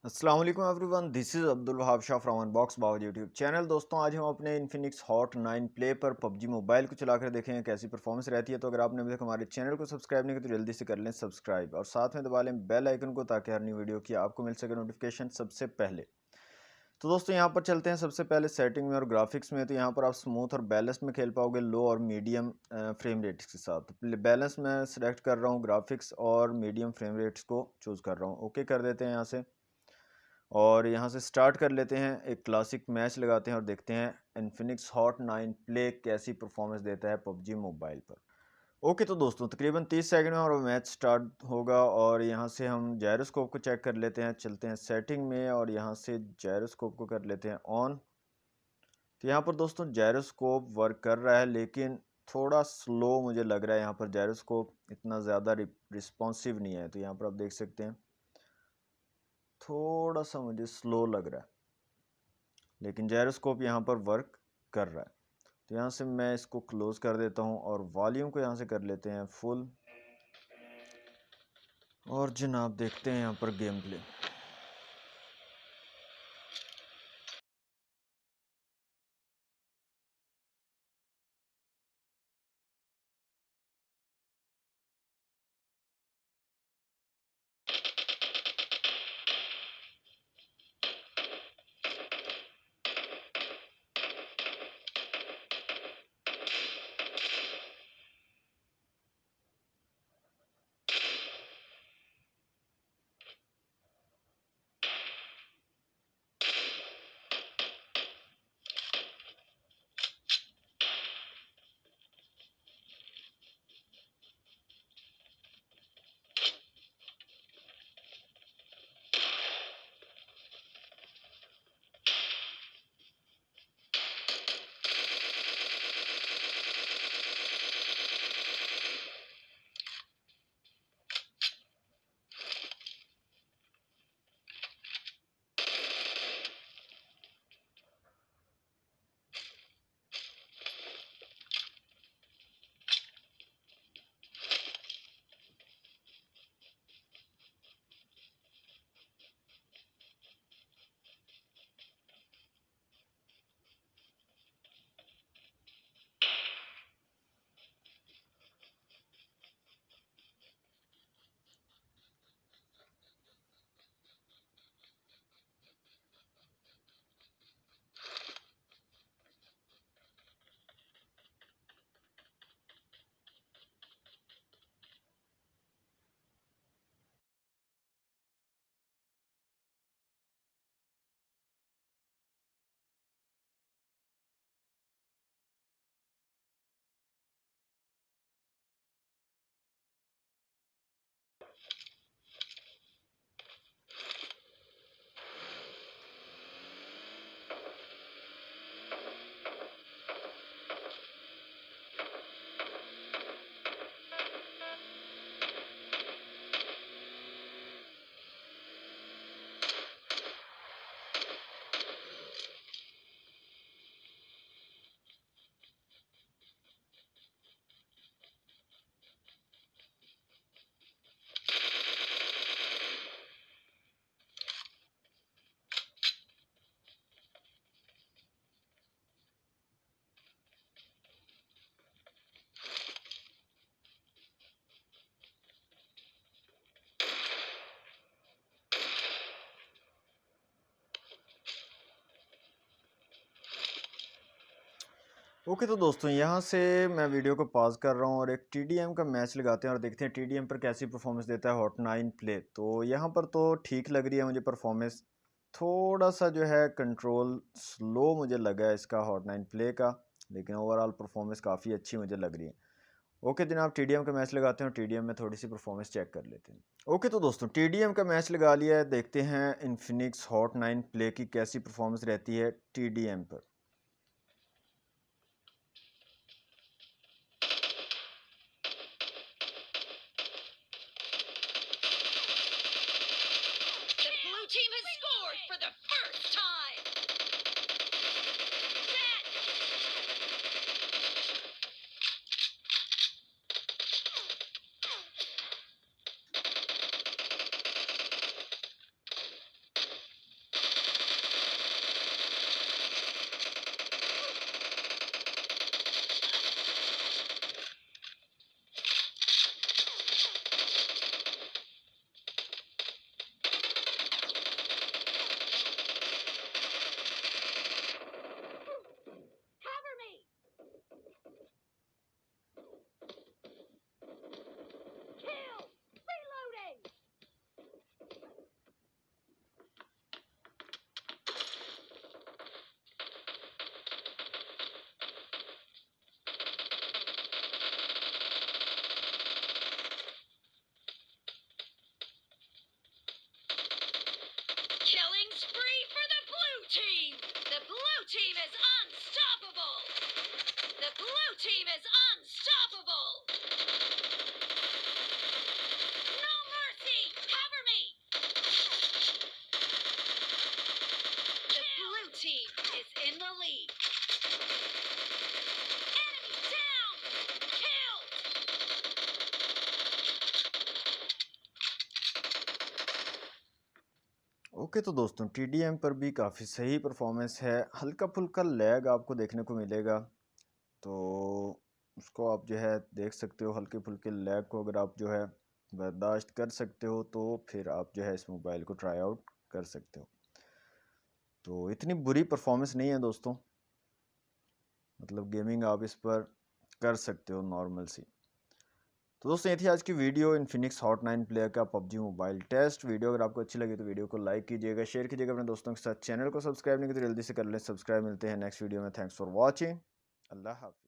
अस्सलाम वालेकुम everyone, this is Abdul Wahab Shah from unbox बाव यूट्यूब चैनल। दोस्तों, आज हम अपने इन्फिनिक्स हॉट 9 प्ले पर पबजी मोबाइल को चलाकर देखेंगे कैसी परफॉर्मेंस रहती है। तो अगर आपने अभी तक हमारे चैनल को सब्सक्राइब नहीं किया तो जल्दी से कर लें सब्सक्राइब और साथ में दबा लें बेल आइकन को, ताकि हर नई वीडियो की आपको मिल सके नोटिफिकेशन सबसे पहले। तो दोस्तों, यहाँ पर चलते हैं सबसे पहले सेटिंग में और ग्राफिक्स में। तो यहाँ पर आप स्मूथ और बैलेंस में खेल पाओगे, लो और मीडियम फ्रेम रेट्स के साथ। तो बैलेंस में सेलेक्ट कर रहा हूँ, ग्राफिक्स और मीडियम फ्रेम रेट्स को चूज़ कर रहा हूँ। ओके कर देते हैं यहाँ से और यहाँ से स्टार्ट कर लेते हैं। एक क्लासिक मैच लगाते हैं और देखते हैं इन्फिनिक्स हॉट 9 प्ले कैसी परफॉर्मेंस देता है पबजी मोबाइल पर। ओके, तो दोस्तों तकरीबन 30 सेकंड में और मैच स्टार्ट होगा और यहाँ से हम जायरोस्कोप को चेक कर लेते हैं। चलते हैं सेटिंग में और यहाँ से जायरोस्कोप को कर लेते हैं ऑन। तो यहाँ पर दोस्तों जायरोस्कोप वर्क कर रहा है, लेकिन थोड़ा स्लो मुझे लग रहा है। यहाँ पर जायरोस्कोप इतना ज़्यादा रिस्पॉन्सिव नहीं है। तो यहाँ पर आप देख सकते हैं थोड़ा सा मुझे स्लो लग रहा है, लेकिन जायरोस्कोप यहाँ पर वर्क कर रहा है। तो यहाँ से मैं इसको क्लोज कर देता हूँ और वॉल्यूम को यहाँ से कर लेते हैं फुल। और जनाब देखते हैं यहाँ पर गेम प्ले। ओके, तो दोस्तों यहाँ से मैं वीडियो को पॉज कर रहा हूँ और एक टीडीएम का मैच लगाते हैं और देखते हैं टीडीएम पर कैसी परफॉर्मेंस देता है हॉट 9 प्ले। तो यहाँ पर तो ठीक लग रही है मुझे परफॉर्मेंस। थोड़ा सा जो है कंट्रोल स्लो मुझे लगा है इसका हॉट 9 प्ले का, लेकिन ओवरऑल परफॉर्मेंस काफ़ी अच्छी मुझे लग रही है। ओके जनाब, टीडीएम का मैच लगाते हैं और टीडीएम में थोड़ी सी परफॉर्मेंस चेक कर लेते हैं। ओके, तो दोस्तों टीडीएम का मैच लगा लिया है, देखते हैं इन्फिनिक्स हॉट 9 प्ले की कैसी परफॉर्मेंस रहती है टीडीएम पर। The blue team has scored for the first time! is in the lead. Enemy down! Killed! Okay तो दोस्तों TDM पर भी काफ़ी सही परफॉर्मेंस है, हल्का फुल्का लैग आपको देखने को मिलेगा, तो उसको आप जो है देख सकते हो। हल्के फुल्के लैग को अगर आप जो है बर्दाश्त कर सकते हो तो फिर आप जो है इस मोबाइल को ट्राई आउट कर सकते हो। तो इतनी बुरी परफॉर्मेंस नहीं है दोस्तों, मतलब गेमिंग आप इस पर कर सकते हो नॉर्मल सी। तो दोस्तों ये थी आज की वीडियो इन्फिनिक्स हॉट 9 प्लेयर का पबजी मोबाइल टेस्ट वीडियो। अगर आपको अच्छी लगी तो वीडियो को लाइक कीजिएगा, शेयर कीजिएगा अपने दोस्तों के साथ। चैनल को सब्सक्राइब नहीं किया तो जल्दी से कर लें सब्सक्राइब। मिलते हैं नेक्स्ट वीडियो में। Thanks for watching. अल्लाह हाफिज़।